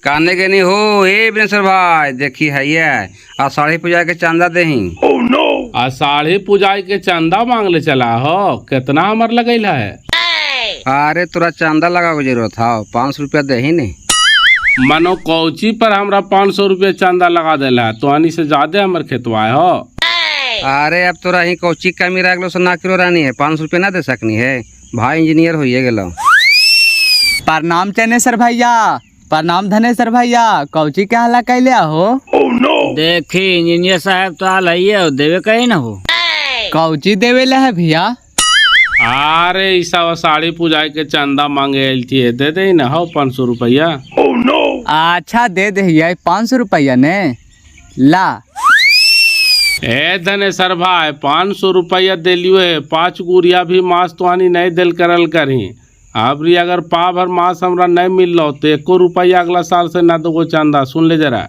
काने के नहीं हो ए बिनेश्वर भाई, देखी है ये आषाढ़ी पूजा के चंदा देही। आषाढ़ी पूजा के चंदा मांग ले चला हो, कितना हमर लगेला है? अरे तोरा चंदा लगा के जरूरत है, 500 रुपया देही नहीं। मनो कौची पर हमरा 500 रुपया चंदा लगा देला, तो आनी से ज्यादा हमर खेतवा हो। अरे अब तोरा ही कौची कमी रह गलो, ना किलो रानी है, 500 रुपया ना दे सकनी है भाई, इंजीनियर होइए गेलो। प्रणाम चनेश्वर भैया, प्रणाम धनेश्वर भैया, कौची के हला कैले हो? देखी इंजीनियर साहब तो हाल है देवे कहीं ना हो। कौची देवे ले है भैया? अरे ईसा आषाढ़ी पूजा के चंदा मांगे थी, दे दे ना हो 500 रुपया। अच्छा दे दे 500 रुपया ने ला। ए धनेश्वर भाई 500 रुपया दिलियो है, 5 गुड़िया भी मांस तो आनी नहीं दिल करल करी। अबरी अगर पा भर मांस हमरा नहीं मिल रहा तो 1 रुपया अगला साल से ना दो चंदा, सुन ले जरा।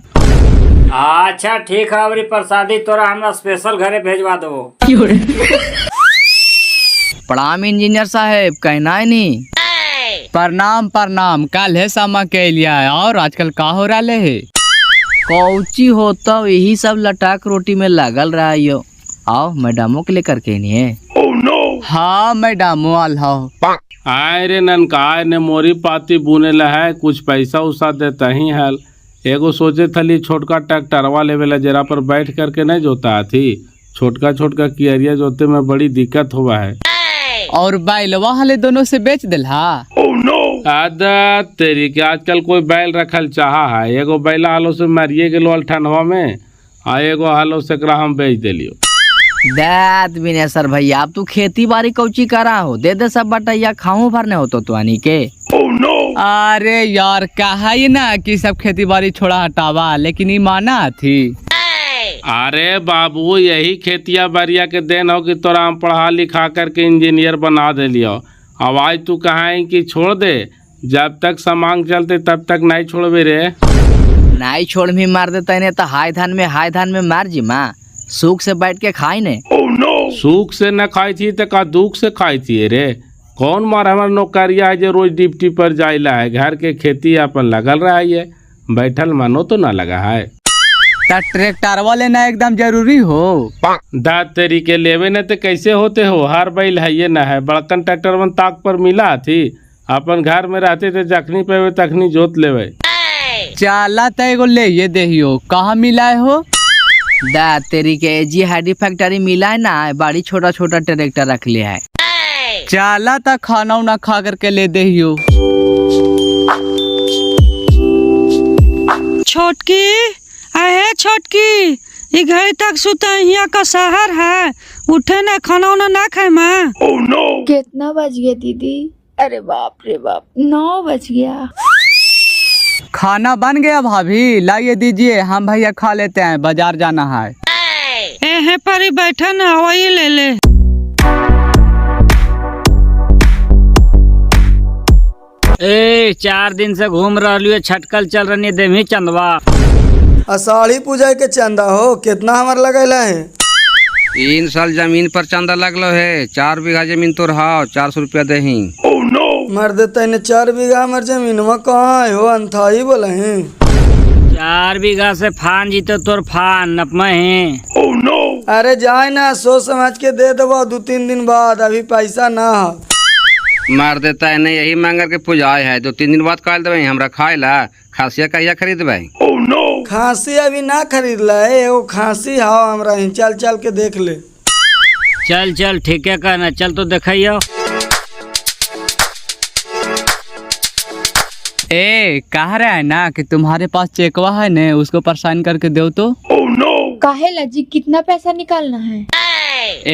अच्छा ठीक है, अबरी प्रसादी तोरा हमरा स्पेशल घरे भेजवा दो। प्रणाम इंजीनियर साहब, कहना है नी। प्रणाम प्रणाम, कल है समा के लिया और आजकल का हो रहा है? कौची होता यही सब लटाक रोटी में लागल रहा यो। आओ मैडमों के लिए करके नहीं है। हाँ मैडम आल हो। आए रे ननकाय ने मोरी पाती बुने ला है, कुछ पैसा उसा देता ही हल। एगो सोचे थली छोटका ट्रैक्टरवा लेवेला, जरा पर बैठ करके नहीं जोता थी, छोटका छोटका कियरिया जोते में बड़ी दिक्कत हुआ है। और बैलवा हले दोनों से बेच दिला। आदा तेरी के आजकल कोई बैल रखल चाहा है, एगो बैला हालो से मारिए गेलो ठंडवा में, आ एगो हालो से हम बेच दिलियो। दैत बिनेश्वर भैया, अब तू खेती बाड़ी कौची करा हो, दे दे सब बटैया खाऊं भरने हो तो आनी के। अरे यार कहा ही ना कि सब खेती बाड़ी छोड़ा हटावा, लेकिन ये माना थी। अरे बाबू यही खेतिया बाड़िया के देन हो कि तोरा हम पढ़ा लिखा करके इंजीनियर बना दे लियो। अब आज तू कहाँ कि छोड़ दे, जब तक समांग चलते तब तक नहीं छोड़बे रे। नहीं छोड़ भी मार देता ने तो हाय धान में मार जी माँ, सूख से बैठ के खाई ने। सूख से न खाई थी तो का दुख से खाई थी रे। कौन मार हमार नौकरिया है जो रोज ड्यूटी पर जाइला है, घर के खेती अपन लगल रहा है, बैठल मनो तो ना लगा है। ट्रैक्टर वाले ना एकदम जरूरी हो। दाद तेरी के लेवे न तो कैसे होते हो, हर बैल है ये न है, बड़कन ट्रैक्टर मन ताक पर मिला थी, अपन घर में रहते थे जखनी पे तखनी जोत लेवे। चाला तो एगो ले ये देहियो, कहाँ मिला है हो? दैत तेरी के जी हाडी फैक्ट्री मिला है ना, बड़ी छोटा छोटा ट्रैक्टर रख लिया है। चाला तो खाना उना खा करके ले देहियो। छोटकी अहे छोटकी, ये घर तक सुता यहाँ का शहर है, उठे ना खाना उना ना खाए माँ। कितना बज गया दीदी? अरे बाप रे बाप, 9 बज गया। खाना बन गया भाभी, लाइए दीजिए, हम भैया खा लेते हैं, बाजार जाना है। एहे परी बैठा ना, वही ले ले। ए 4 दिन से घूम रही छटकल चल रही देवी चंदवा। आषाढ़ी पूजा के चंदा हो, कितना हमार लगेला है? 3 साल जमीन पर चंदा लगलो है, 4 बीघा जमीन तो रहा, 400 रुपया देही। मर देता ने 4 बीघा हमार जमीन में कहाँ हो, अंथाई बोला है। 4 बीघा से फान जीतो तोर फान नपमा है। अरे जाए ना, सोच समझ के दे दबो 2-3 दिन बाद, अभी पैसा ना है। मार देता है नहीं, यही मांगर के पूजा है, 2-3 दिन बाद काल देवे हमरा खाए ला। खासिया कहिया खरीदबे? खांसी अभी ना खरीद ला है, एगो खांसी हाओ हमरा ही, चल चल के देख ले। चल चल ठीक है कहना, चल तो देखियो। ए कह रहा है ना कि तुम्हारे पास चेकवा है ने, उसको पर साइन करके दो तो। काहे लजी, कितना पैसा निकालना है?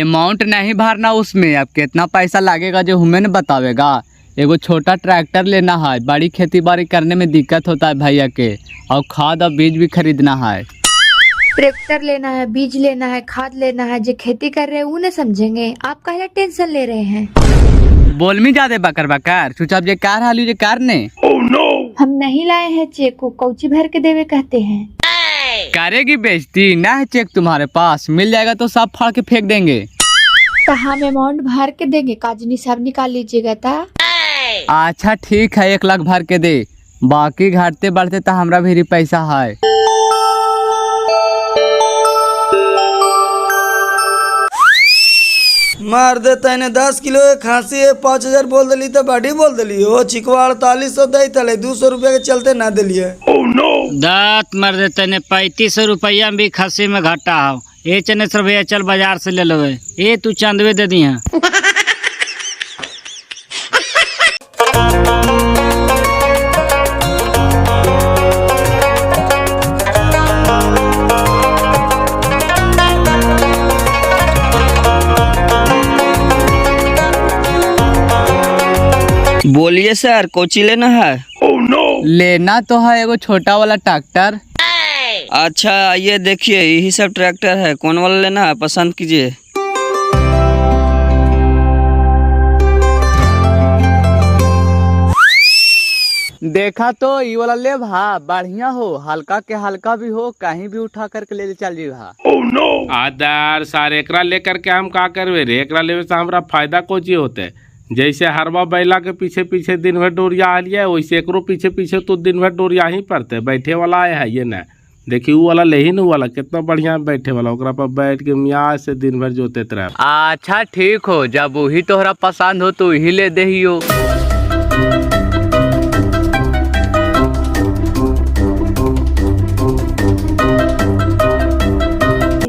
अमाउंट नहीं भरना उसमें, अब कितना पैसा लगेगा जो हमें न बतावेगा। एगो छोटा ट्रैक्टर लेना है, बड़ी खेती बाड़ी करने में दिक्कत होता है भैया के, और खाद और बीज भी खरीदना है। ट्रैक्टर लेना है, बीज लेना है, खाद लेना है, जो खेती कर रहे हैं उन्हें समझेंगे, आप काहे टेंशन ले रहे हैं? बोल में ज्यादा बकर बकर, चुपचाप जे कार हालू जे कार ने। हम नहीं लाए हैं चेक को, कौची भर के देवे कहते हैं। करेगी बेइज्जती, ना है चेक तुम्हारे पास, मिल जाएगा तो सब फाड़ के फेंक देंगे। तो हम अमाउंट भर के देंगे, काजनी सब निकाल लीजिएगा। ता अच्छा ठीक है, 1 लाख भर के दे, बाकी घटते बढ़ते तो हमरा भी पैसा है। मार दे तने 10 किलो के खांसी है 5000 बोल दिली तो बाढ़ी बोल दिली हो चिकवा 4800 दे तले 200 रुपया के चलते ना दिलिए। दांत मर देते ने 3500 रुपया में भी खस्सी में घाटा हो। ये चनेश्वर भैया चल बाजार से ले लो। ये तू चंदवे दे दी है। बोलिए सर कोची लेना है? लेना तो है एगो छोटा वाला ट्रैक्टर। अच्छा ये देखिए यही सब ट्रैक्टर है, कौन वाला लेना है पसंद कीजिए। देखा तो ये वाला ले भा, बढ़िया हो, हल्का के हल्का भी हो, कहीं भी उठा करके ले चल जी भा। आदर सारे एकरा लेकर के हम का करवे रे? एकरा लेवे से हमरा फायदा कोची होते? जैसे हरवा बैला के पीछे पीछे दिन भर डोरिया आलिया वैसे एकरो पीछे पीछे तो दिन भर डोरिया ही पड़ते। बैठे वाला है ये ना देखिए वो वाला ले ही न वाला कितना बढ़िया बैठे वाला, ओकरा पर बैठ के मियाँ से दिन भर जोते रहे। अच्छा ठीक हो, जब वही तोहरा पसंद हो तो वही ले दहियो।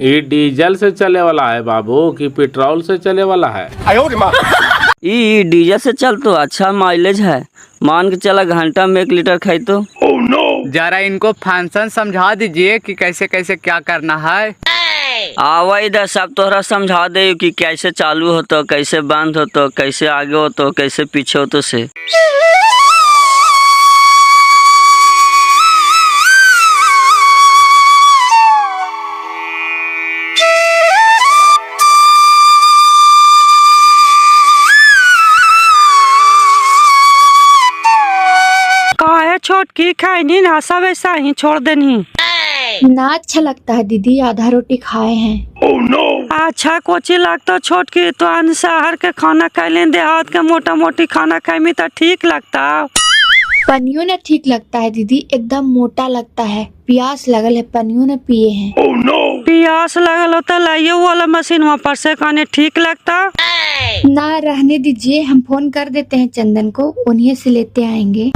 ये डीजल से चले वाला है बाबू कि पेट्रोल से चले वाला है? ई डीजल से चल तो अच्छा माइलेज है, मान के चला घंटा में 1 लीटर खाई तो। जरा इनको फंक्शन समझा दीजिए कि कैसे कैसे क्या करना है। आवा इधर सब तोहरा समझा दे कि कैसे चालू हो तो कैसे बंद हो तो कैसे आगे हो तो कैसे पीछे हो तो से। काहे छोटकी खाई ना सब ऐसा ही छोड़ देनी। ना अच्छा लगता है दीदी, आधा रोटी खाए हैं। अच्छा कोची लगता छोटकी तो शहर के खाना खाई लें, देहात के मोटा मोटी खाना खाई में तो ठीक लगता। पनियो ने ठीक लगता है दीदी, एकदम मोटा लगता है। प्यास लगल है, पनियो ने पिए हैं। प्यास लगल होता लाइए वाला मशीन वहाँ पर से खाने ठीक लगता। ना रहने दीजिए, हम फोन कर देते हैं चंदन को, उन्हीं से लेते आएंगे।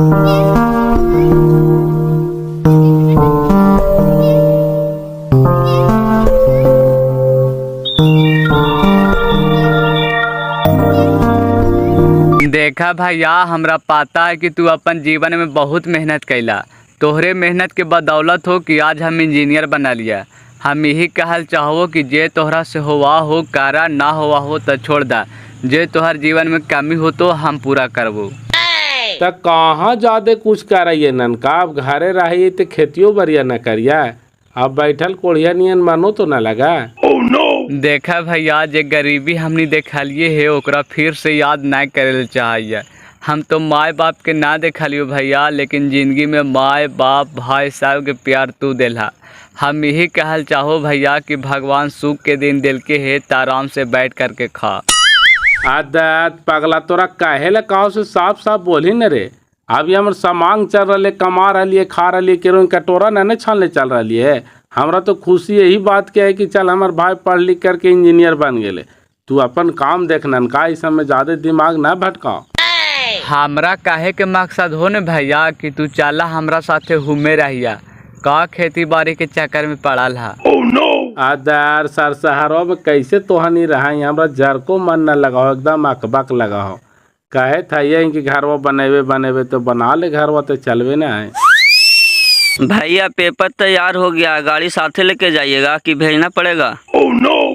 देखा भैया, हमरा पता है कि तू अपन जीवन में बहुत मेहनत कैला। तोहरे मेहनत के बदौलत हो कि आज हम इंजीनियर बना लिया। हम यही कहल चाहो कि जे तोहरा से हुआ हो कारा, ना हुआ हो तो छोड़ दा। जे तोहर जीवन में कमी हो तो हम पूरा करबो। तो कहाँ ज्यादा कुछ कराइए ननका, अब घरे रहिए तो खेतियों बढ़िया न करिए। अब बैठल कोढ़िया नियन मानो तो न लगा। देखा भैया, जे गरीबी हमनी देखलिए है ओकरा फिर से याद ना करे चाहिए। हम तो माए बाप के ना देखलियो भैया, लेकिन जिंदगी में माए बाप भाई साहब के प्यार तू देला। हम यही कहल चाहो भैया कि भगवान सुख के दिन दिल के है तो आराम से बैठ करके खा। आदत पगला तोरा काहे ला काहो से साफ साफ बोली न रे। अभी हमर सामान चल रहा, कमा रही खा रही, केरो कटोरा न छानले चल रही है। हमरा तो खुशी यही बात के है कि चल हमार भाई पढ़ लिख करके इंजीनियर बन गए। तू अपन काम देखना का, इस समय ज्यादा दिमाग न भटका। हमरा काहे के मकसद हो न भैया कि तू चला हमरा साथे घूमे रहिया, का खेती बाड़ी के चक्कर में पड़ल है। आदर सर शहरों में कैसे तोहनी रहा, हमरा जर को मन न लगाओ, एकदम अकबक लगाओ। कहे था ये कि घरवा बनेबे तो बना ले, घरवा तो चलवे ना है। भैया पेपर तैयार हो गया, गाड़ी साथे लेके जाइएगा कि भेजना पड़ेगा?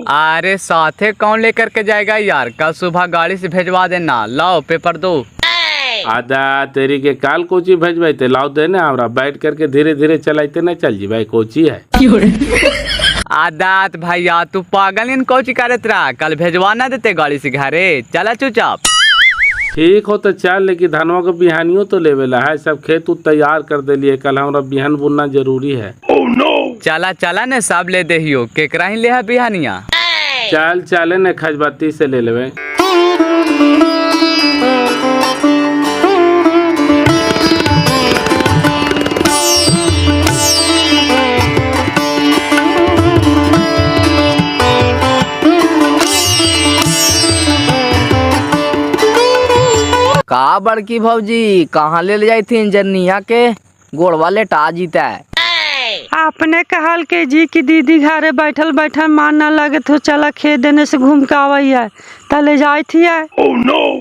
अरे साथे कौन लेकर के जाएगा यार, कल सुबह गाड़ी से भेजवा देना। लाओ पेपर दो। आदा तेरी के काल कोची भेजबे ते लाओ देना, हमरा बैठ करके धीरे धीरे चलाते न चल जी भाई, कोची है। आदात भैया तू पागल इन कोची करत रहा, कल भेजवा ना देते गाड़ी से घरे, चला चुपचाप। ठीक हो तो चल, लेकिन धनवा के बिहानियों तो लेवेला है, सब खेत तैयार कर दिलिए, कल हमरा बिहान बुनना जरूरी है। चला चला ने सब ले देहियो, केकरा ही ले है बिहानिया। चल चले न खजबत्ती से ले लेवे। का बड़की भौजी कहाँ ले जाई थी इंजनिया के गोड़वा लेटा जीता है। आपने कहल के जी की दीदी घरे बैठल बैठल मान न लगे तो चला खेत देने से घूम के आवैया त ले जाई थी।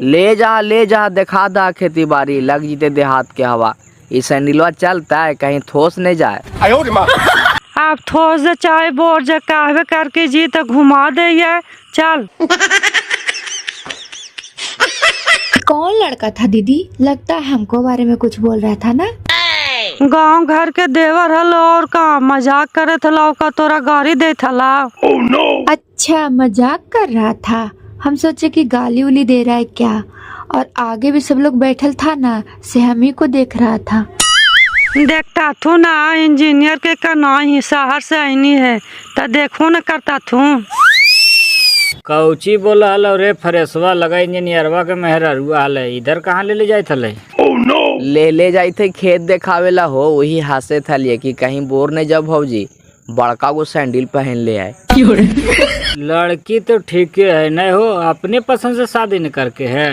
ले जा दिखा दा खेती बाड़ी लग जीते देहात के हवा। इस सैंडलवा चलता है कहीं ठोस नहीं जाए। आप थोस से चाय बोर जे कहवे करके जी तो घुमा दे चल। कौन लड़का था दीदी? लगता है हमको बारे में कुछ बोल रहा था ना। गांव घर के देवर हलो और का मजाक करे थला का तोरा गाड़ी दे थला। अच्छा मजाक कर रहा था, हम सोचे कि गाली उली दे रहा है क्या। और आगे भी सब लोग बैठल था ना से हम ही को देख रहा था। देखता थू ना इंजीनियर के कना ही शहर से आईनी है तो देखो न करता थू। कौची बोला हलो रे फ्रेशवा लगा इंजीनियरवा के मेहररुआ हले इधर कहाँ ले जाए थले? ले जाई थे खेत देखावे ला हो वही हंसे थलिए कि कहीं बोर नहीं जब भौजी बड़का को सैंडल पहन ले आए। लड़की तो ठीक है नहीं हो अपने पसंद से शादी न करके है।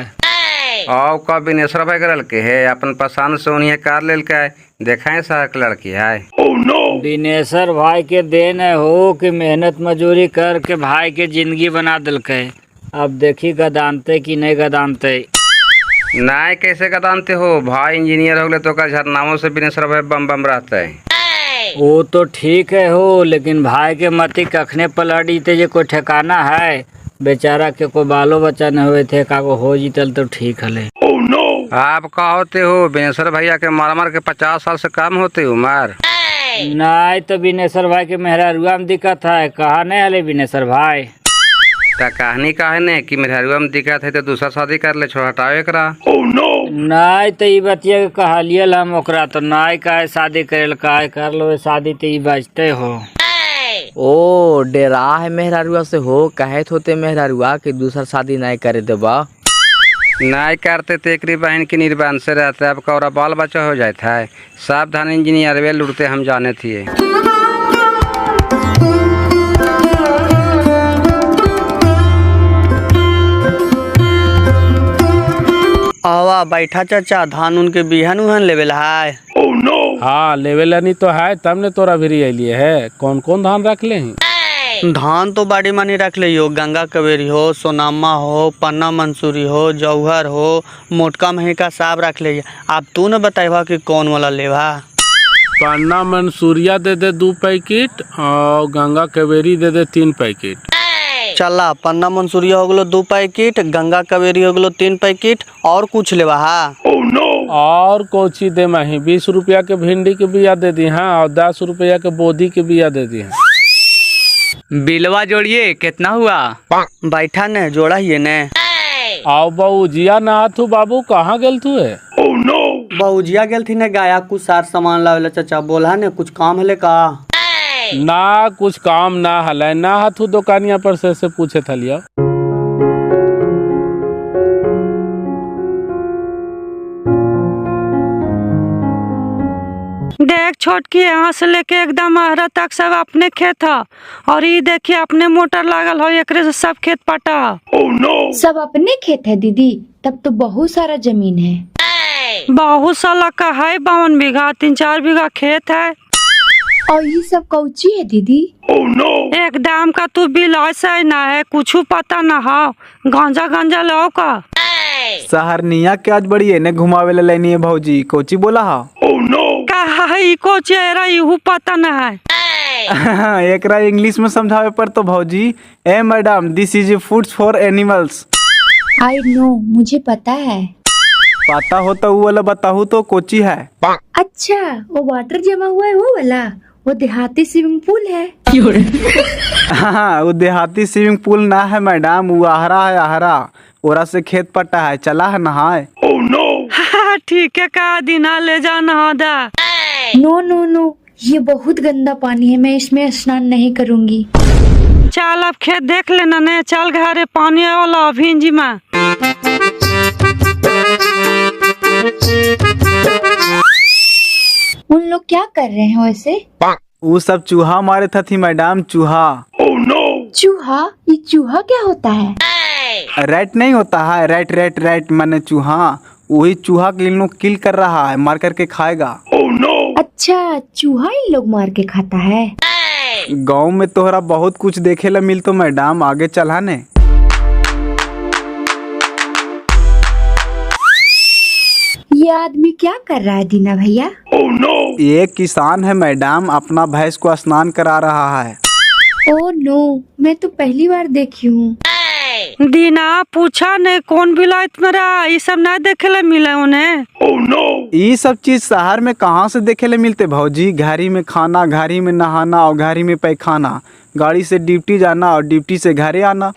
और का बिनेश्वर भाई करल के है अपन पसंद से उन्हें कार लेल के देखा सर लड़की है। दिनेश्वर भाई के देन है हो कि मेहनत मजूरी करके भाई के जिंदगी बना दिलके। अब देखी गदानते कि नहीं गदानते। नहीं कैसे गदानते हो भाई इंजीनियर हो गए तो का झरनामों से बिनेश्वर भाई बम बम रहता है। वो तो ठीक है हो लेकिन भाई के मती कखने पलट जे कोई ठिकाना है। बेचारा के कोई बालो बच्चा न हुए थे का हो जीतल तो ठीक हले। आप का होते हो बिनेश्वर भैया के मार मार के 50 साल से कम होते उमर। नहीं तो बिनेश्वर भाई के मेहरारुआ में दिक्कत है कहा नहीं हले बिनेश्वर भाई। तो कहानी का है ने कि मेहरारुआ में दिक्कत है तो दूसरा शादी कर ले छोड़ हटाओ एकरा। नहीं तो ये बतिया के कहलियल हम ओकरा तो नहीं काहे शादी करेल काहे कर लो शादी तो ये बचते हो। ओ डेरा है मेहरारुआ से हो कहे होते मेहरारुआ कि दूसरा शादी नहीं करे देबा। नहीं करते तो एक बहन की निर्बान से रहता है अब का बाल बच्चा हो जाता है। सावधान इंजीनियर वे लुटते हम जाने थे। आवा बैठा चाचा धान उनके बिहन उहन लेवेला है। हाँ लेवेला नहीं तो है तब ने तोरा भी लिए है। कौन कौन धान रख ले हैं? धान तो बाड़ी मानी रख ले हो गंगा कवेरी हो सोनामा हो पन्ना मंसूरी हो जौहर हो मोटका महका सब रख ले। आप तू न बताइबा कि कौन वाला लेवा। पन्ना मंसूरिया दे दे 2 पैकेट और गंगा कवेरी दे दे 3 पैकेट। चला पन्ना मंसूरिया हो गलो 2 पैकेट गंगा कवेरी हो गलो 3 पैकेट और कुछ लेवा है। और कोची दे मही 20 रुपया के भिंडी के बिया दे दी हाँ और 10 रुपया के बोधी के बिया दे दी हाँ। बिलवा जोड़िए कितना हुआ? बैठा ने जोड़ा ही ने। आओ बऊजिया ना थू बाबू कहाँ गेल तू है? बहुजिया गेल थी ने गाया कुछ सार सामान लावेला चाचा बोला ने कुछ काम हले का। ना कुछ काम ना हलै ना हाथू दुकानिया पर से पूछे थलिया। देख छोटकी यहाँ से लेके एकदम आहरा तक सब अपने खेत है और ये देखिए अपने मोटर लागल हो एकरे से सब खेत पटा। सब अपने खेत है दीदी? तब तो बहुत सारा जमीन है। बहुत साला का है 52 बीघा 3-4 बीघा खेत है। और ये सब कौची है दीदी? एकदम का तू बिलाय से ना है कुछ पता ना हो गांजा गांजा लो का। सहरनिया के आज बड़ी एने घुमावे ला लेनी है भौजी कोची बोला हा। को चेहरा यू पता न है। एकरा इंग्लिश में समझावे पर तो भौजी ए madam this is foods for animals. I know मुझे पता है। पता हो तो वो वाला बताहू तो कोची है। अच्छा वो वाटर जमा हुआ है वो वाला वो देहाती स्विमिंग पूल है। हाँ वो देहाती स्विमिंग पूल ना है मैडम वो आहरा है आहरा ओरा से खेत पट्टा है चला है नहाए। ठीक है का दिना ले जा नहा दा। नो नो नो ये बहुत गंदा पानी है मैं इसमें स्नान नहीं करूंगी। चल अब खेत देख लेना ने चल घरे पानी वाला भिंजी में। उन लोग क्या कर रहे हैं वैसे? वो सब चूहा मारे थी मैडम चूहा। चूहा? ये चूहा क्या होता है? रैट नहीं होता है रैट रैट रैट माने चूहा वही चूहा के इन लोग किल कर रहा है, मार करके खाएगा। अच्छा, चूहा इन लोग मार के खाता है। गांव में तोहरा बहुत कुछ देखे ला मिलतो मैडम, आगे चला ने। ये आदमी क्या कर रहा है दीना भैया? ये किसान है मैडम, अपना भैंस को स्नान करा रहा है। ओह नो, मैं तो पहली बार देखी हूँ। दीना पूछा ने कौन बिलायत में रहा, ये सब ना देखे ला मिला उन्हें। ये सब चीज शहर में कहाँ से देखे ले मिलते भौजी? घारी में खाना, घारी में नहाना और घारी में पैखाना, गाड़ी से ड्यूटी जाना और ड्यूटी से घरे आना।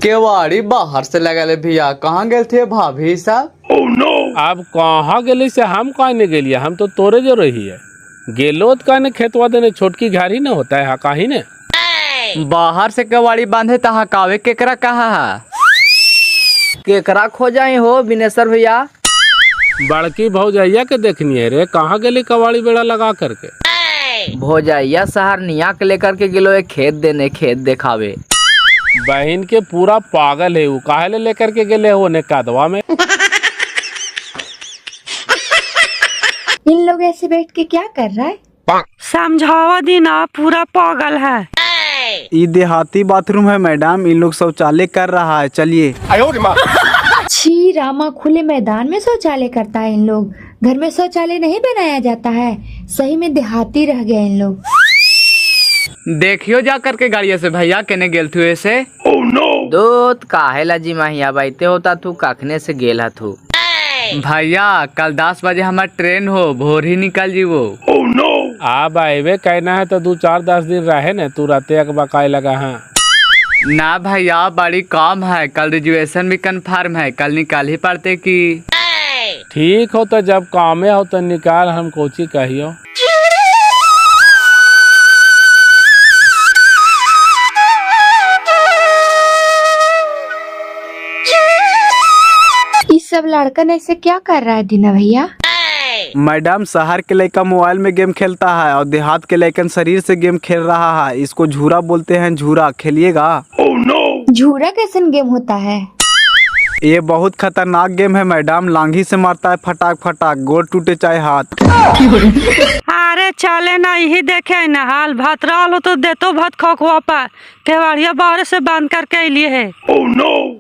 केवाड़ी बाहर से लगल है भैया, कहाँ गए थे भाभी साहब? अब कहाँ गेली से हम कहाँ नहीं गेलिए, हम तो तोरे जो रही है गेलो तो कहने खेतवा देने छोटकी घारी न होता है कहीं ने। बाहर से केवाड़ी बांधे तो हकावे केकरा कहा है? केकरा खो जाए हो बिनेश्वर भैया? बड़की भौजैया के देखनी है रे, कहाँ गेली कवाड़ी बेड़ा लगा करके? भौजैया सहरनिया के लेकर के गेलो एक खेत देने, खेत दिखावे। बहन के पूरा पागल है वो, काहे लेकर के गेले हो ने कादवा में। इन लोग ऐसे बैठ के क्या कर रहा है? समझावा दीना, पूरा पागल है। ये देहाती बाथरूम है मैडम, इन लोग शौचालय कर रहा है, चलिए। छी रामा, खुले मैदान में शौचालय करता है इन लोग। घर में शौचालय नहीं बनाया जाता है। सही में देहाती रह गए इन लोग। देखियो जा करके गाड़िया से भैया केने गेल थू ऐसे। दूत काहे ला जी माहिया बैठे होता तू कखने से गेल थू? भैया कल 10 बजे हमारा ट्रेन हो, भोर ही निकल जीवो। अब आए कहना है तो 2-4-10 दिन रहे न, तू रहते अकबकाए लगा है। ना भैया बड़ी काम है, कल रिजर्वेशन भी कंफर्म है, कल निकाल ही पड़ते की। ठीक हो तो जब कामे हो तो निकाल, हम कोची कहियो। इस सब लड़कन ऐसे क्या कर रहा है दीना भैया? मैडम शहर के लड़का मोबाइल में गेम खेलता है और देहात के लड़कन शरीर से गेम खेल रहा है। इसको झूरा बोलते हैं, झूरा खेलिएगा। झूरा कैसन गेम होता है? ये बहुत खतरनाक गेम है मैडम, लांघी से मारता है फटाक फटाक, गोड़ टूटे चाहे हाथ। अरे चले ना, यही देखे ना हाल भात रहा तो देतो भात खोखवा पर केवाड़िया बाहर से बांध करके लिए है।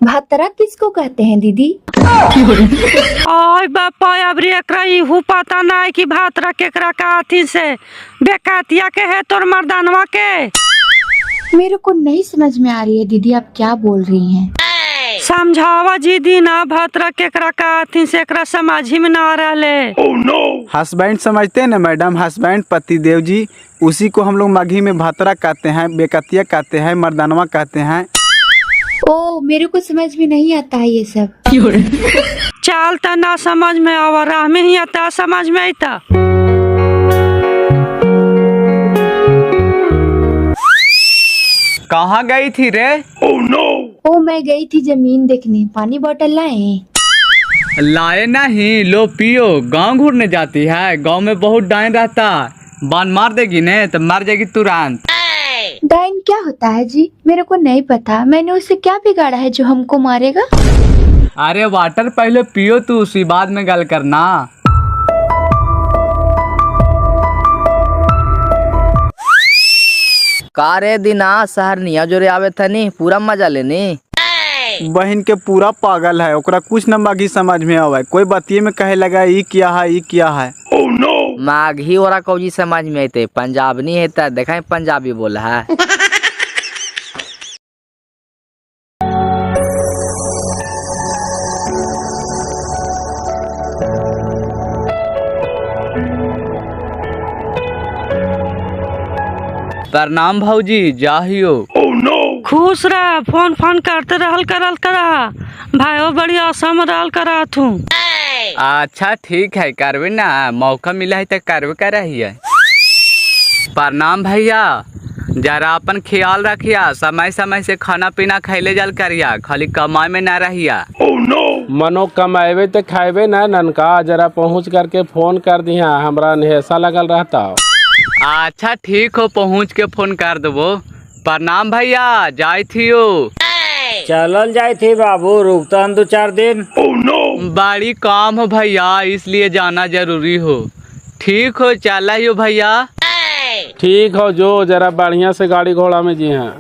भातरा किसको कहते हैं दीदी? ओए बापा, अब एकरा इहू पता ना है कि भातरा केकरा काथी से बेकातिया के है तोर मर्दानवा के। मेरे को नहीं समझ में आ रही है दीदी, आप क्या बोल रही हैं? समझावा जी दीना, भातरा केकरा काथी से एकरा समझ ही में ना रहले। हस्बैंड समझते हैं ना मैडम, हस्बैंड पति देव जी, उसी को हम लोग माघी में भातरा कहते हैं, बेकतिया कहते हैं, मर्दानवा कहते हैं। ओ, मेरे को समझ में नहीं आता है ये सब। चलता ना समझ में आवा, राह में ही आता समझ में आता। कहाँ गई थी रे? ओ, मैं गई थी जमीन देखने। पानी बोतल लाए? लाए नहीं, लो पियो। गांव घूरने जाती है, गांव में बहुत डाइन रहता, बान मार देगी ने तो मर जाएगी तुरंत। डाइन क्या होता है जी? मेरे को नहीं पता। मैंने उससे क्या बिगाड़ा है जो हमको मारेगा? अरे वाटर पहले पियो तू, उसी बाद में गल करना। का रे दिना, सहरनिया जो रे आवे था नी, पूरा मजा लेनी। बहन के पूरा पागल है, ओकरा कुछ न माघी समझ में आवे, कोई बतिये में कहे लगा ई किया है, ई किया है। माघी ओरा कौजी समझ में आते, पंजाबनी है तो देखा पंजाबी बोला है। प्रणाम भौजी, जाहियो। खुश रह, फोन फोन करते रहल करल करा, भाइयों बड़ी असम रहल करा तू। अच्छा ठीक है, करवे ना, मौका मिला है तो करवे कर रही है। प्रणाम भैया, जरा अपन ख्याल रखिया, समय समय से खाना पीना खैले जल करिया, खाली कमाई में न रहिया। मनो कमाएबे तो खाएबे ना ननका, जरा पहुँच करके फोन कर दिया, हमरा नेहसा लगल रहता। अच्छा ठीक हो, पहुँच के फोन कर देबो। प्रणाम भैया, जाय थियो। चलल जाए थी बाबू, रुकता हम 2-4 दिन। बड़ी काम हो भैया, इसलिए जाना जरूरी हो। ठीक हो, चला हो भैया। ठीक हो, जो जरा बढ़िया से गाड़ी घोड़ा में जी हैं।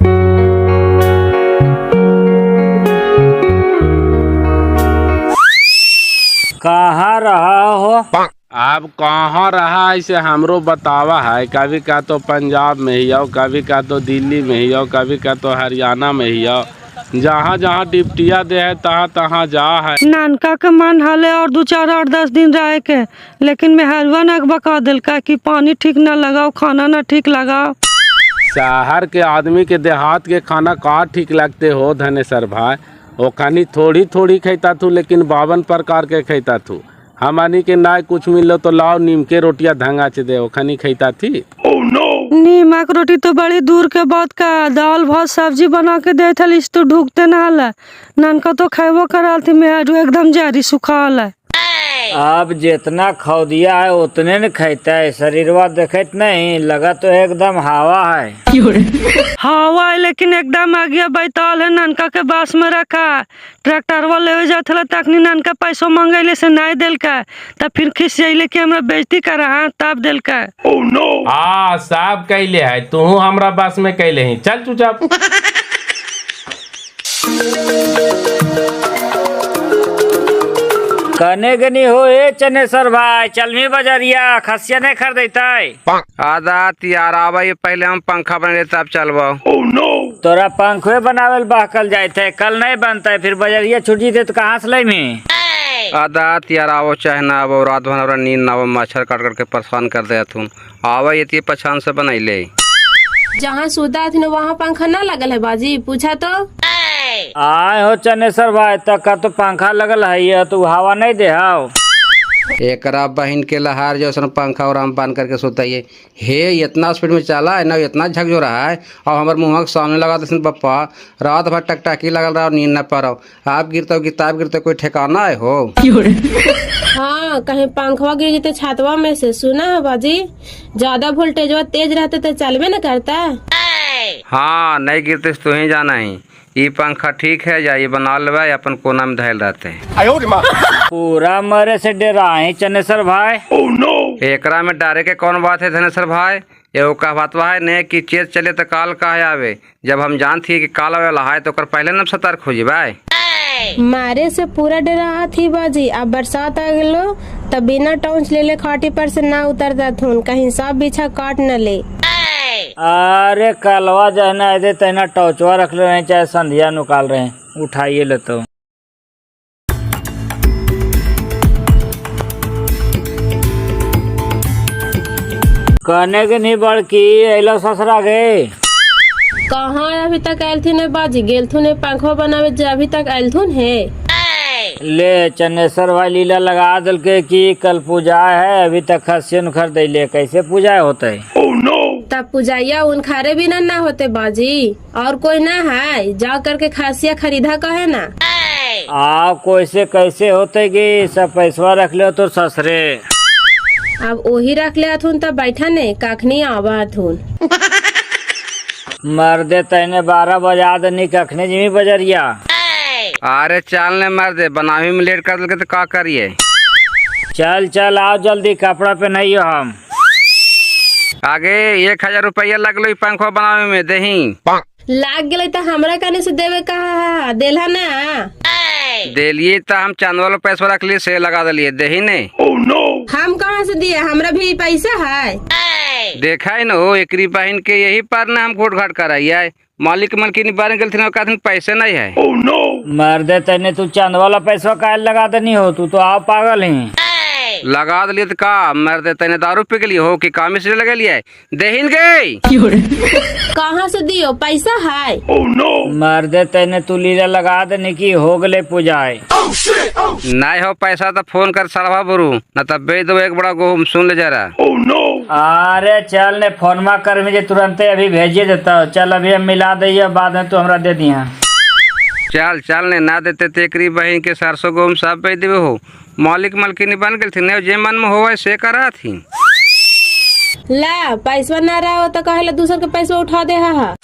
कहाँ रहा हो? अब कहाँ रहा इसे हमरो बतावा है। कभी का तो पंजाब में ही हो, कभी का तो दिल्ली में ही हो, कभी का तो हरियाणा में ही हो। जहाँ जहाँ डिप्टिया दे है तहाँ तहाँ जा है। नानका के मन हले और 2-4 8-10 दिन रहे के, लेकिन मेहरवा न बका दिल का कि पानी ठीक न लगाओ, खाना न ठीक लगाओ। शहर के आदमी के देहात के खाना का ठीक लगते हो धनेसर भाई। वो खानी थोड़ी थोड़ी खैता थू, लेकिन 52 प्रकार के खैता थू। हमानी के ना कुछ मिलो तो लाओ नीम के रोटियां धंगा चे दे, वो खानी खैता थी। नीमक रोटी तो बड़ी दूर के बात का, दाल भात सब्जी बना के दे थल, इस तो ढूकते न हल। ननका तो खेबो कराल थी, मेहरू एकदम जारी सुखाल है। अब जितना खो दिया है उतने न खाता है, शरीरवा देखत नहीं लगा तो एकदम हवा है। हवा है लेकिन एकदम आगे बैताल है, ननका के बास में रखा। ट्रैक्टरवा ले जात हला तखनी ननका पैसों मंगैले से नहीं दिल का, तब फिर खिसियले कि हमरा बेइज्जती करा, तब दिल का। हाँ सब कैले है, तू हमरा बस में कैले ही, चल चुपचाप। कने गनी हो ए चनेसर भाई, चलमी बजरिया खसिया नहीं खरीदता। आदात यार आवा, ये पहले हम पंखा बने तब चलबो। तोरा पंखे बनावेल बहकल जाए थे, कल नहीं बनता है, फिर बजरिया छुट्टी थे तो कहाँ से लई में। आदात यार आवो चाहे ना आवो, रात भर हमरा नींद ना आवो, मच्छर काट करके परेशान कर दे तुम। आवा ये पछान से बनैले। जहाँ सुता थी वहाँ पंखा ना लगल है बाजी, पूछा तो। आए हो चनेसर भाई, तक का तो पंखा लगल है, तू हवा नहीं दे हाव। एकरा बहन के लहार जो पंखा और हम बंद करके सोताइए। हे इतना स्पीड में चला है ना, इतना झकझो रहा है, और हमारे मुँह के सामने लगा दे पप्पा, रात भर टकटकी लगल रहा, नींद न पा रहा। आप गिरते हो किताब गिरते, कोई ठिकाना है हो? हाँ कहीं पंखवा गिर जाते छातवा में से, सुना है बाजी, ज्यादा वोल्टेज तेज रहते तो चलबे न करता। हाँ नहीं गिरते तो ही जाना ही। ये पंखा ठीक है, जा ये बना लेवा, अपन कोना में धैल रहते हैं। पूरा मरे से डरा है चनेसर भाई। एकरा में डरे के कौन बात है धनेसर भाई? एगो कहवातवा है ने कि चेत चले तो काल कहे आवे। जब हम जानती कि काल आवे वाला है तो कर पहले न सतर्क हो जीवाई। मारे से पूरा डरा थी बाजी। अब बरसात आ गलो तब बिना टॉर्च ले ले खाटी पर से ना उतरता थून, कहीं सांप बिछा काट न ले। अरे कलवा जहना ऐसे तेना टॉर्चवा रख ले रहे, चाहे संध्या निकाल रहे हैं, उठाइए ले तो। कहने के नहीं बड़की एलो ससुरा गए। कहाँ अभी तक आयल थी ने बाजी, गेल थू ने पंखवा बनावे जे अभी तक आयल थून है। ले चनेसर भाई लीला लगा दिल के कि कल पूजा है, अभी तक खसिया न खरीद ले, कैसे पूजा होता है? तब पूजाइया उन खारे बिना ना होते बाजी, और कोई ना है, जा करके खासिया खरीदा कहे ना। आप कैसे कैसे होते कि सब पैसवा रख ले तो ससरे। अब वही रख ले अथुन तब बैठा ने कखनी आवा अथुन। मर्दे तैने 12 बजा दनी कखने जिमी बजरिया। अरे चल ने मर दे, बनावी में लेट कर दिल के तो का करिए। चल चल आओ जल्दी, कपड़ा पे नहीं हो हम। आगे 1000 रुपया लगलो पंखा बनावे में, दही लाग गए तो हमरा कने से देवे कहा देला ना। देलिए तो हम चांद वाला पैसा रख लिए से लगा दिलिए, दही ने। हम कहाँ से दिए, हमरा भी पैसा है। देखा है न हो, एकरी बहन के यही पर ना हम घोट घाट कराइए। मालिक मलकिन बारे गलती पैसे नहीं है। मर्दे तैने तू चांद वाला पैसा काहे लगा देनी हो, तू तो आप पागल ही। लगा दिलिए तो का मर दे तने दारू पी के लिए हो कि काम इसलिए लगा लिया है देहिन गई कहाँ से दियो पैसा है? मर्दे तेने तू लीला लगा दे की हो गले पूजाए। नहीं हो पैसा तो फोन कर सड़वा बरू न तब बेच दो एक बड़ा गोहूम सुन ले जरा। अरे चल ने फोनमा कर मुझे तुरंत अभी भेजिए देता। चल अभी हम मिला दिए बाद में तू हमरा दे दिया। चल चल ने ना देते तेकरी बहन के 400 गोहूम सब बेच देवे हो। मालिक मलकिनी बन गई थी ने जे मन में हो से करा थी। ला पैसा ना रहा हो तो कहे दूसर के पैसा उठा दे हा।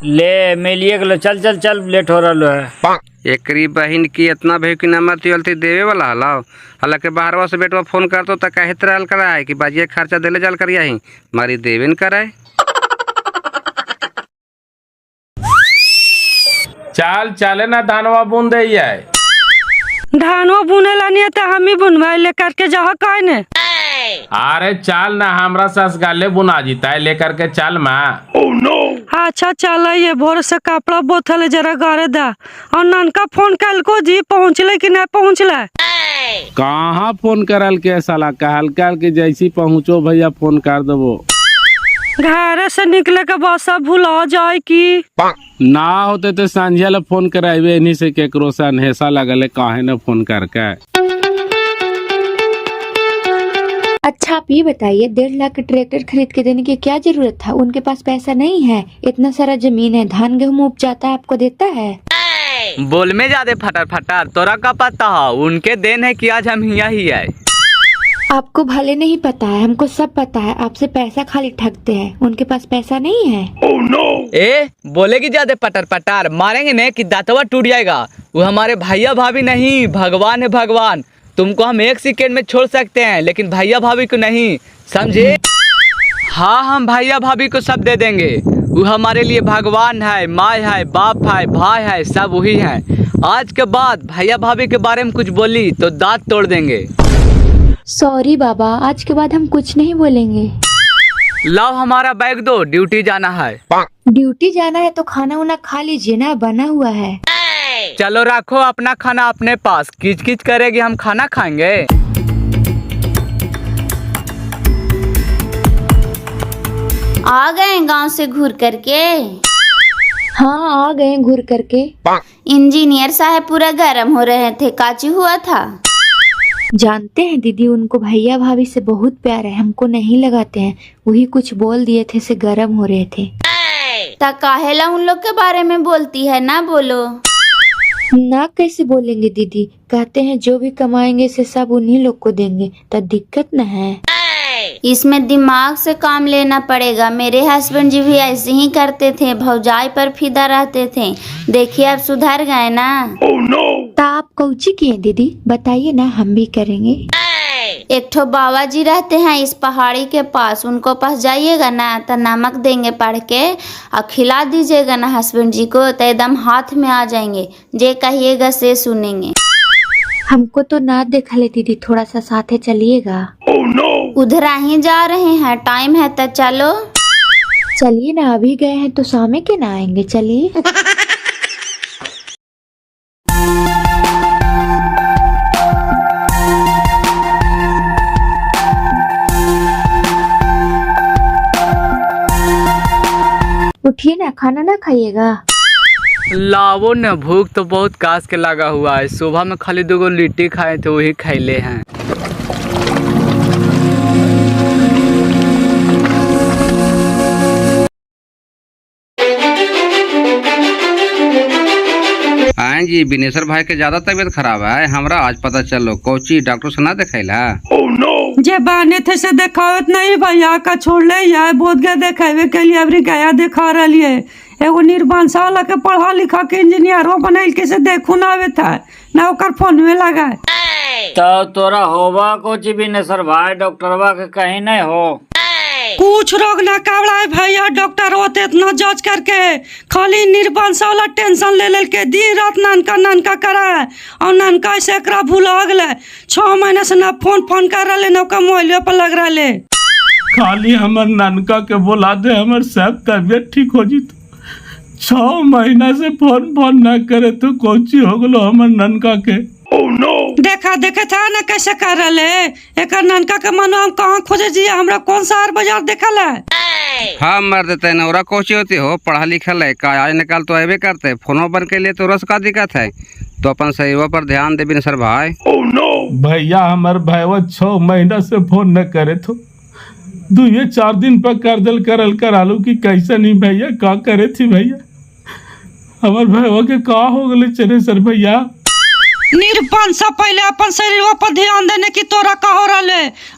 ले मिलिए गलो। चल चल चल लेट हो रहा है। एकरी बहन की इतना भी की नंबर थी देवे वाला हलाओ। हालांकि बाहरवा से बेटवा फोन कर तो कहे तरह करा है कि बाजिए खर्चा देले जल करिया ही मारी देवेन कराए। चाल चले ना धानवा बुन दे है। धानो बुने लानी है तो हम ही बुनवाई लेकर के जहाँ का ने। अरे चाल ना हमरा सस गाले बुना जीता है लेकर के चल मैं। अच्छा चल ये भोर से कपड़ा बोथल जरा गारे दा। और ननका फोन कल को जी पहुँचले कि नहीं पहुँचले? कहाँ फोन करल के साला कहल कर के जैसी पहुँचो भैया फोन कर देवो। घर से निकले के बाद सब भुला जाए की ना होते तो सांझिया ले फोन करावे इन्हीं से केकरो से अनहेसा लगले काहे न फोन करके। अच्छा आप ये बताइए 1.5 लाख का ट्रैक्टर खरीद के देने की क्या जरूरत था? उनके पास पैसा नहीं है। इतना सारा जमीन है, धान गेहूँ उपजाता है, आपको देता है। बोल में ज्यादा फटर फटर तोरा का पता है? उनके देन है कि आज हम यहाँ ही है। आपको भले नहीं पता है, हमको सब पता है। आपसे पैसा खाली ठगते हैं, उनके पास पैसा नहीं है। ए बोलेगी ज्यादा पटर पटर मारेंगे ने कि दांतवा टूट जाएगा। वो हमारे भैया भाभी नहीं, भगवान है भगवान। तुमको हम 1 सेकेंड में छोड़ सकते हैं लेकिन भैया भाभी को नहीं, समझे? हाँ हम भैया भाभी को सब दे देंगे। वो हमारे लिए भगवान है, माँ है, बाप है, भाई है, सब वही है। आज के बाद भैया भाभी के बारे में कुछ बोली तो दांत तोड़ देंगे। सॉरी बाबा, आज के बाद हम कुछ नहीं बोलेंगे। लाओ हमारा बैग दो, ड्यूटी जाना है। ड्यूटी जाना है तो खाना उना खा लीजिए ना, बना हुआ है। चलो रखो अपना खाना अपने पास, किच किच करेगी हम खाना खाएंगे। आ गए गांव से घूर करके? हाँ आ गए घूर करके। इंजीनियर साहब पूरा गर्म हो रहे थे, काची हुआ था? जानते हैं दीदी, उनको भैया भाभी से बहुत प्यार है, हमको नहीं लगाते हैं। वही कुछ बोल दिए थे से गर्म हो रहे थे। ता काहेला उन लोग के बारे में बोलती है? ना बोलो ना। कैसे बोलेंगे दीदी? कहते हैं जो भी कमाएंगे से सब उन्हीं लोग को देंगे, तो दिक्कत न है। इसमें दिमाग से काम लेना पड़ेगा। मेरे हस्बैंड जी भी ऐसे ही करते थे, भौजाई पर फिदा रहते थे। देखिए अब सुधर गए ना। तो आप कौची किए दीदी, बताइए ना, हम भी करेंगे। एक ठो बाबा जी रहते हैं इस पहाड़ी के पास, उनको पास जाइएगा ना तो नमक देंगे पढ़ के और खिला दीजिएगा ना हस्बैंड जी को, तो एकदम हाथ में आ जाएंगे। जे कहिएगा से सुनेंगे। हमको तो ना देखा ले दीदी, थोड़ा सा साथे चलिएगा। उधर ही जा रहे हैं, टाइम है तो चलो। चलिए ना, अभी गए हैं तो शाम के ना आएंगे, चलिए। उठिए ना, खाना ना खाइएगा? लावो न, भूख तो बहुत कास के लगा हुआ है। सुबह में खाली 2 लिट्टी खाए थे, वही खैले हैं। हाँ जी, बिनेश्वर भाई के ज्यादा तबीयत खराब है। हमरा आज पता चलो कोची डॉक्टर से ना दिखैला। जे बाने थे से देखावत नहीं भैया का छोड़ ले या बोध गया देखावे के लिए अबरी गया दिखा रही है। एगो निर्बांसा वाला के पढ़ा लिखा के इंजीनियरो बनल के से देखू ना आवे था ना ओकर फोन में लगा। तो तोरा होबा कोची बिनेश्वर भाई, डॉक्टरवा के कहीं नहीं हो? कुछ रोग ना कावड़ा है भैया, डॉक्टर होते इतना जांच करके खाली निर्बांसा वाला टेंशन ले के दिन रात नानका नानका करा है। और नानका से एकरा भुला गले। 6 महीने से ना फोन कर रहे ना मोबाइल पर लग रहे। खाली हमर ननका के बोला दे, हमर सब तबियत ठीक हो जीत। 6 महीना से फोन ना करे तो कोची हो गलो हमर ननका के। देखा देखे था ना कैसे कर रहे एक ननका के मनो हम कहाँ खोजे जी हमरा कौन सा हर बाजार देखल है। हाँ मर देते नौरा कोची होती हो पढ़ा लिखल है का आज निकाल तो अबे करते फोनो बन के लिए तो रस का दिक्कत है तो अपन सहीवा पर ध्यान दे बिन सर भाई। भैया हमार भाईवा 6 महीना से फोन न करे तो 2-4 दिन पर कर दिल करल करालू की कैसे नहीं भैया का करे थी भैया हमार भाईवा के का हो गले चले सर भैया। निरपन सा पहले अपन शरीर पर ध्यान देने की तोरा का हो रहा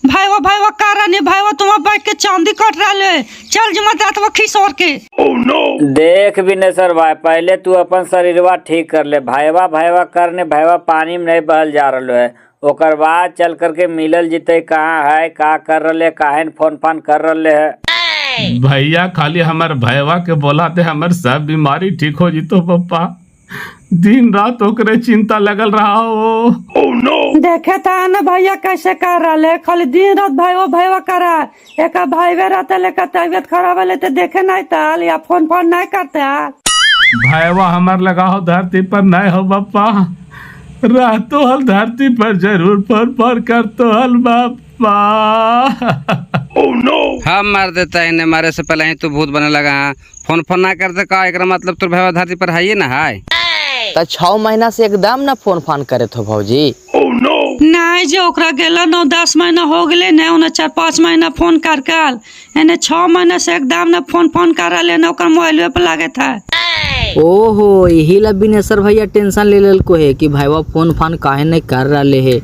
भाईवा कारण भाईवा तुम बैठ के चांदी कट रहा चल जुमा दातवा खिसोर के। देख विनेश्वर भाई पहले तू अपन शरीरवा ठीक कर ले भाईवा करने भाईवा पानी में नहीं बहल जा रहा है ओकर बाद चल करके मिलल जीते कहाँ है का कर रहे काहे फोन फान कर रहे है। भैया खाली हमार भाईवा के बोलाते हमार सब बीमारी ठीक हो जीतो पप्पा दिन रात ओकरे चिंता लगल रहा हो। देखे था ना भैया कैसे कर रहा खाली दिन रात भाईवा करा एक भाईवे रहते लेकर तबियत खराब है तो देखे नहीं ताल या फोन नहीं करते भाईवा हमार लगाओ धरती पर नहीं हो पप्पा रहतो हल धरती पर जरूर पर कर तो हल बापा। हाँ मार देता है इन्हें मारे से पहले ही तू भूत बने लगा है फोन ना करते का एक मतलब तुर भाई धरती पर है ना है तो 6 महीना से एकदम न फोन फान करे थे भौजी। नहीं जो ओकरा गेला 9-10 महीना हो गए न उन्हें 4-5 महीना फोन कर एने 6 महीना से एकदम न फोन कर रहा न ओकर मोबाइल पे लागे था। ओहो यही ला विनेश्वर भैया टेंशन ले लेल को है कि भाईवा फोन फान काहे नहीं कर रहा है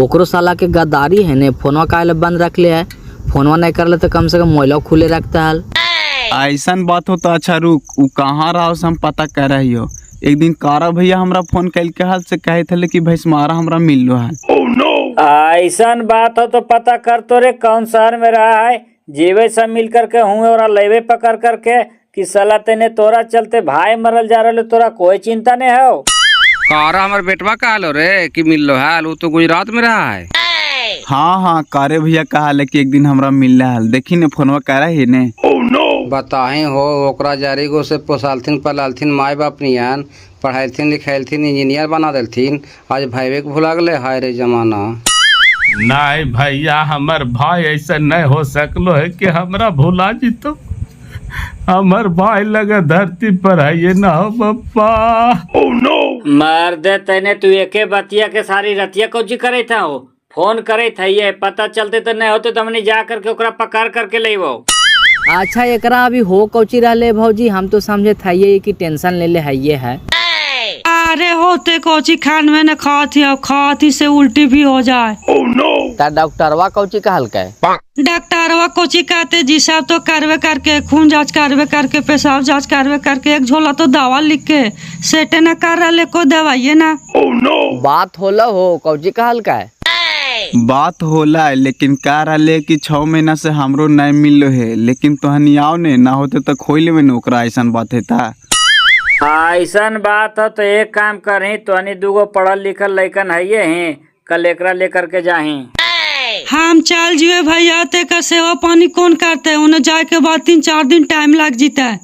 ओकरो साला के गद्दारी है ने फोनवा काहे बंद रख ले है फोनवा नहीं कर ले तो कम से कम मोबाइल खुले रखता है। ऐसा बात हो तो अच्छा रुक उ कहाँ रहा हम पता कर रही हो। एक दिन कारा भैया हमरा फोन कैल के हाल से कहे थे कि भैंसमारा हमरा मिल लो है। ऐसा बात हो तो पता कर तो रे कौन शहर में रहा है जीवे सब मिल करके हुए और लेवे पकड़ करके कि सला तेने तोरा चलते भाई मरल जा रहे तोरा कोई चिंता नहीं है। कारा हमारे बेटवा का हालो रे कि मिल लो है वो तो गुजरात में रहा है। हाँ कारे भैया कहा कि एक दिन हमरा मिल रहा है देखी ने फोनवा कह रहा है ने बताए हो ओकरा जारी गो से पोसालथिन पलालथिन माय बाप नियन पढ़ाईथिन लिखाईथिन इंजीनियर बना देलथिन आज भाईवे के भुला गले हाय रे जमाना। नहीं भैया हमार भाई ऐसा नहीं हो सकलो है कि हमरा भुला जीतो हमार भाई लगा धरती पर है ये ना हो पप्पा। मर दे तेने तू एके बतिया के सारी रतिया को जी करे था हो फोन करे था ये पता चलते तो नहीं होते तो हमने जा करके ओकरा पकड़ करके ले वो। अच्छा एकरा अभी हो कौची रहा भौजी हम तो समझे था ये कि टेंशन ले ले है ये है। अरे होते कोची खान में न खाती से उल्टी भी हो जाए। डॉक्टरवा कौची कहल के डॉक्टरवा कोची कहते जी साहब तो करवे करके खून जांच करवे करके पेशाब जांच करवे करके एक झोला तो दवा लिख के सेटे न कर रहा को दवाइए ना। बात होला हो कौची कहल के बात होला लेकिन कह रहा कि 6 महीना से हमरो नहीं मिल है लेकिन तोहनी आओ ने ना होते तो खोई लेवे न ओकरा ऐसा बात है था। ऐसा बात है तो एक काम करी तोहनी दूगो पढ़ल लिखल लइकन है कल एकरा लेकर के जाही। हम चल जुए भैया ते का सेवा पानी कौन करते है उन्हें जाए के बाद 3-4 दिन टाइम लग जीता है।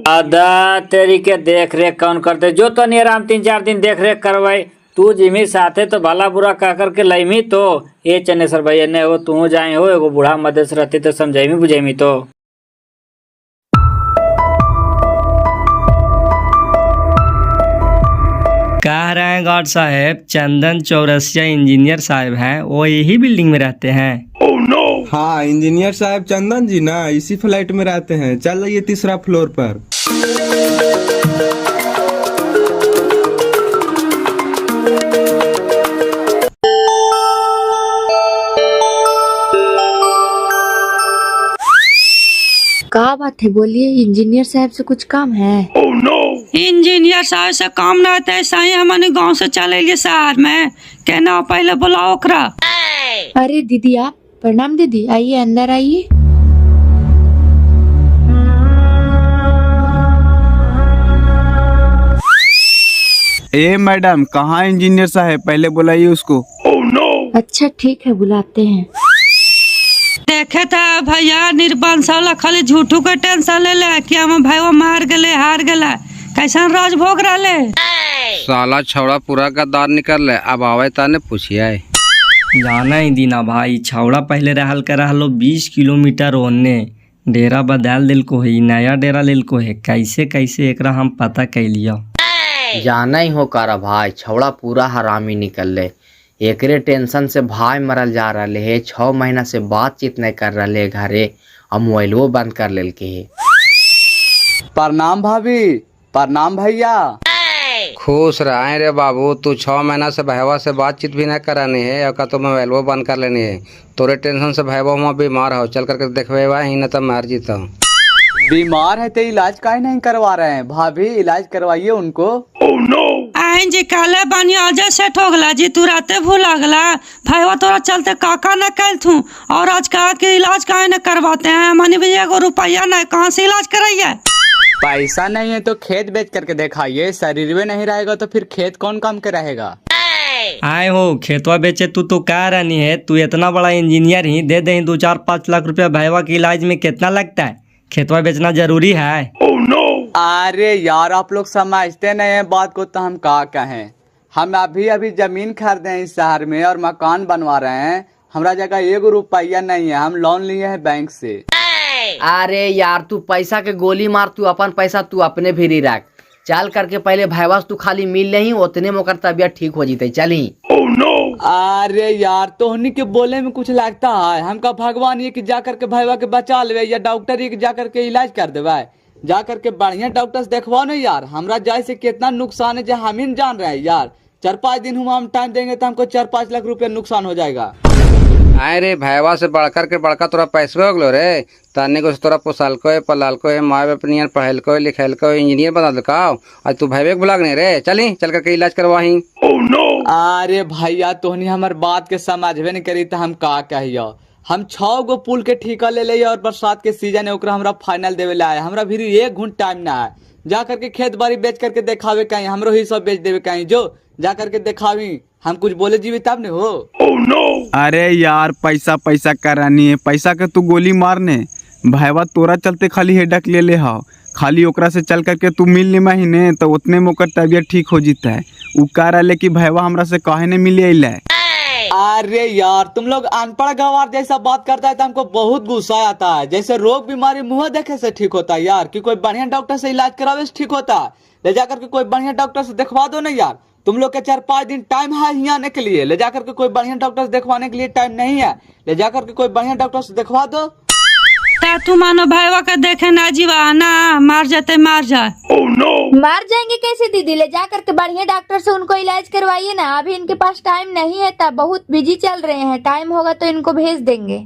अदा तेरी के देख रेख कौन करते जो तो नहीं आराम 3-4 दिन देख रेख करवाई तू जिमी साथे तो भला बुरा कह करके लईमी तो ये चनेश्वर भैया ने हो तू जाए हो एगो बूढ़ा मदद रहती तो समझाई बुझेमी तो। कह रहे हैं गॉड साहब चंदन चौरसिया इंजीनियर साहब हैं वो यही बिल्डिंग में रहते हैं। हाँ इंजीनियर साहब चंदन जी ना इसी फ्लैट में रहते हैं चल ये 3रा फ्लोर पर। क्या बात है बोलिए इंजीनियर साहब से कुछ काम है। इंजीनियर साहब से काम ना रहता है सही हमारे गांव से चले लिए शहर में कहना पहले बुलाओ ओकरा। अरे दीदी आप प्रणाम दीदी आइए अंदर आइए। ए मैडम कहाँ इंजीनियर साहब पहले बुलाइए उसको। अच्छा ठीक है बुलाते हैं। देखे था भैया निर्बंस वाला खाली झूठू के टेंशन ले ले कि हम भाई वो मार गले हार गला कैसा राज भोग रहा साला छौड़ा पूरा गद्दार निकल अब आवे ताने पूछिए। जाना ही दीना भाई, छावड़ा पहले रहल कर रहलो 20 किलोमीटर ओने, डेरा बदल दिल को है, नया डेरा लेल को है, कैसे कैसे एकरा हम पता कैलियो। जाना ही हो कारा भाई, छौड़ा पूरा हरामी निकल ले, एकरे टेंशन से भाई मरल जा रहे है। 6 महीना से बातचीत नहीं कर रहे घरे, अब मोबाइलो बंद कर लेल के है। प्रणाम भाभी, प्रणाम भैया। खुश रहे रे बाबू, तू 6 महीना से भैया से बातचीत भी नहीं करानी है और का तो मोबाइल वो बंद कर लेनी है। तोरे टेंशन से भैया वहाँ बीमार हो, चल करके देखवे ही न तो मर जीता। बीमार है तो इलाज काहे नहीं करवा रहे हैं भाभी, इलाज करवाइए उनको। आइन जी काले बानी आजा सेट हो गला जी, तू राते भूला गला भाईवा तोरा चलते काका न कैल थू, और आज कहा कि इलाज काहे न करवाते हैं, मनी भैया को रुपया नहीं, कहाँ से इलाज कराइए। पैसा नहीं है तो खेत बेच करके दिखाइए, शरीर में नहीं रहेगा तो फिर खेत कौन काम के रहेगा। आए हो खेतवा बेचे तू कह रही है, तू इतना बड़ा इंजीनियर ही दे दे 2-4-5 लाख रुपया भैया के इलाज में कितना लगता है, खेतवा बेचना जरूरी है। अरे यार आप लोग समझते नहीं है बात को, तो हम क्या कहें। हम अभी जमीन खरीदे हैं इस शहर में और मकान बनवा रहे हैं, हमारा जगह 1 रुपया नहीं है, हम लोन लिए हैं बैंक से। अरे यार तू पैसा के गोली मार, तू अपन पैसा तू अपने भी रख, चल करके पहले भैया तू खाली मिल नहीं, उतने में तबियत ठीक हो जीते चली। अरे यार तोहनी के बोले में कुछ लगता है, हमका भगवान ये कि जा करके भैया के बचा लेवे या डॉक्टर ये कि जा करके इलाज कर देवे, जा करके बढ़िया डॉक्टर से देखवाओ ना यार। हमरा जाए से कितना नुकसान है जो हम ही जान रहे हैं यार। 4-5 दिन हम टाइम देंगे तो हमको 4-5 लाख रुपया नुकसान हो जाएगा। अरे भैया से बढ़कर के बड़का तोरा पैसे हो गलो रे, ताने को तोरा पोसाल को है, पलाल को है, माँ बाप नियर पढ़ल को है, लिखल को है, इंजीनियर बना दो का, आज तू भैया के बुलाग नहीं रे, चली चल करके इलाज करवाही। अरे भैया तोहनी हमार बात के समझबे नहीं करी तो हम का कहियो। हम 6 गो पुल के ठेका ले लिया और बरसात के सीजन है ओकरा हमरा फाइनल देवे ला है, हमरा भी 1 घंटा टाइम ना है। जा करके खेत बाड़ी बेच करके दिखावे कहीं, हमरो ही सब बेच देवे कहीं, जो जा करके दिखावी, हम कुछ बोले जीवी तब नहीं हो। अरे यार पैसा पैसा करानी है, पैसा के तू गोली मारने, भैया तोरा चलते खाली हेडक ले ले हाओ, खाली ओकरा से चल करके तू मिल ले महीने तो उतने में ओकर तबियत ठीक हो जीता है। उ कह रहा कि भैया हमरा से काहे नहीं मिले अइले। अरे यार तुम लोग अनपढ़ गवार जैसा बात करता है तो हमको बहुत गुस्सा आता है। जैसे रोग बीमारी मुँह देखे से ठीक होता है यार, कि कोई बढ़िया डॉक्टर से इलाज करावे से ठीक होता है, ले जाकर के कोई बढ़िया डॉक्टर से दिखवा दो ना यार। तुम लोग के 4-5 दिन टाइम है यहाँ आने के लिए, ले जाकर के कोई बढ़िया डॉक्टर से दिखवाने के लिए टाइम नहीं है, ले जाकर के कोई बढ़िया डॉक्टर से दिखवा दो। तू मानो भैया का देखे ना जीवा ना, मार जाते मार जाए। मार जाएंगे कैसे दीदी, ले जा करके बढ़िया डॉक्टर से उनको इलाज करवाइए ना। अभी इनके पास टाइम नहीं है, तब बहुत बिजी चल रहे हैं, टाइम होगा तो इनको भेज देंगे।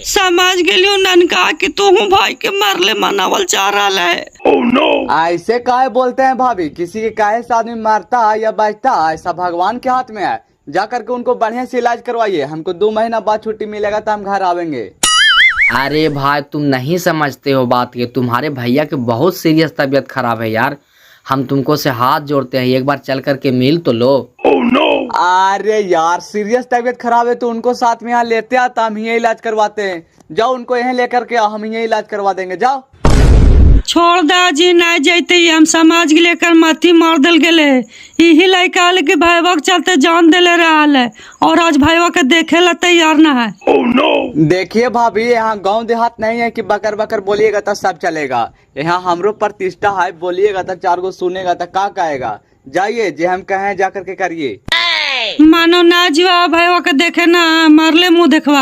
समझ गेलियो ननका कि तू भाई के मरले मनावल चाह रहा है। ऐसे काहे बोलते हैं भाभी, किसी के काहे से आदमी मरता है या बचता है ऐसा भगवान के हाथ में है। जा करके उनको बढ़िया से इलाज करवाइए, हमको 2 महीना बाद छुट्टी मिलेगा तो हम घर आवेंगे। अरे भाई तुम नहीं समझते हो बात के, तुम्हारे भैया के बहुत सीरियस तबीयत खराब है यार, हम तुमको से हाथ जोड़ते हैं, एक बार चल करके मिल तो लो। अरे यार सीरियस तबीयत खराब है तो उनको साथ में यहाँ लेते आता, हम यही इलाज करवाते हैं। जाओ उनको यहाँ लेकर के आओ, हम यही इलाज करवा देंगे, जाओ। छोड़ दा जी, नहीं जाते हम समाज के लेकर मती मार दिल गए, यही लड़का आले के भैया के चलते जान दिले रहा है और आज भैया के देखे ला तैयार ना है। देखिए भाभी यहाँ गांव देहात नहीं है कि बकर बकर बोलिएगा तो सब चलेगा, यहाँ हमरो प्रतिष्ठा है, बोलिएगा तो 4 गो सुनेगा तो का कहेगा। जाइए जे हम कहें जा करके करिए। मानो ना जीवा भैया के देखे ना, मरले मुँह देखवा।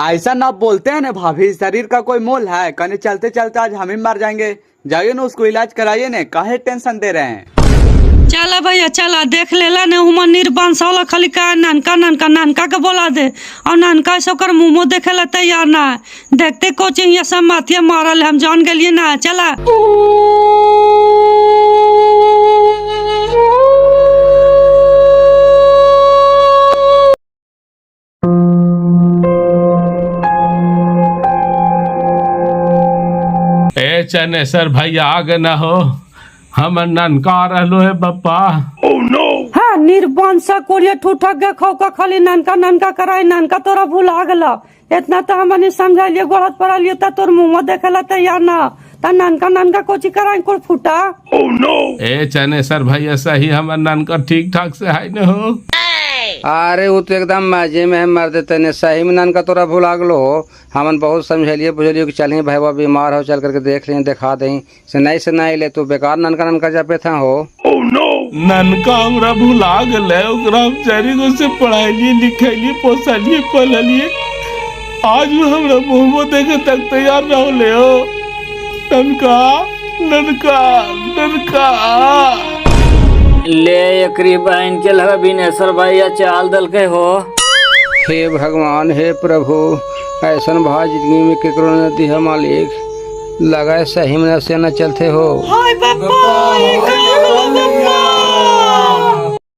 ऐसा ना बोलते हैं ना भाभी, शरीर का कोई मोल है, कहीं चलते चलते आज हम ही मर जाएंगे। जाइए ना उसको इलाज कराइए ना, काहे टेंशन दे रहे हैं। चला भैया चला, देख लेला ने हुमा निर्बंस वाला खाली का नानका नानका नानका के बोला दे, और नानका से ओकर मुँह देखे ला तैयार ना है। देखते कोचिंग ये सब माथिया मारल हम जान गलिए ना। चला चनेसर भैया आगे न हो, हम ननका रहलो है बप्पा। हाँ निर्बंसा कोरिया ठूठा गे खौका खाली नानका नानका कराई, नानका तोरा भूला गला। इतना तो हमने समझा लियो, गोड़त पड़ा लियो ता तोर मुँह देखे ला तैयार ना, ता ननका ननका कोची कराई कोई फूटा। ए चनेसर भैया सही हमार ननका ठीक ठाक से है न हो। अरे वो तो एकदम मजे में है मर देते ने सही में ननका तोरा भुला गलो हो। हमन बहुत समझलिए बुझलिए कि चलिए भाई बीमार हो चल करके देख लें दिखा दें से नहीं ले तो बेकार ननका ननका जपे था हो। ननका हमरा भुला गले ओकरा हम चारी गो से पढ़ाइलिए लिखैलिए पोसलिए पढ़लिए आज भी हमरा मुंह देखे तक तैयार न हो ले हो। ननका ननका ननका ले एकरी बहन के लगा बिनेश्वर भैया चाल दल के हो। हे भगवान हे प्रभु ऐसन भाई जिंदगी में केकरो न दिया मालिक लगा सही में से न चलते हो। हाय बाबा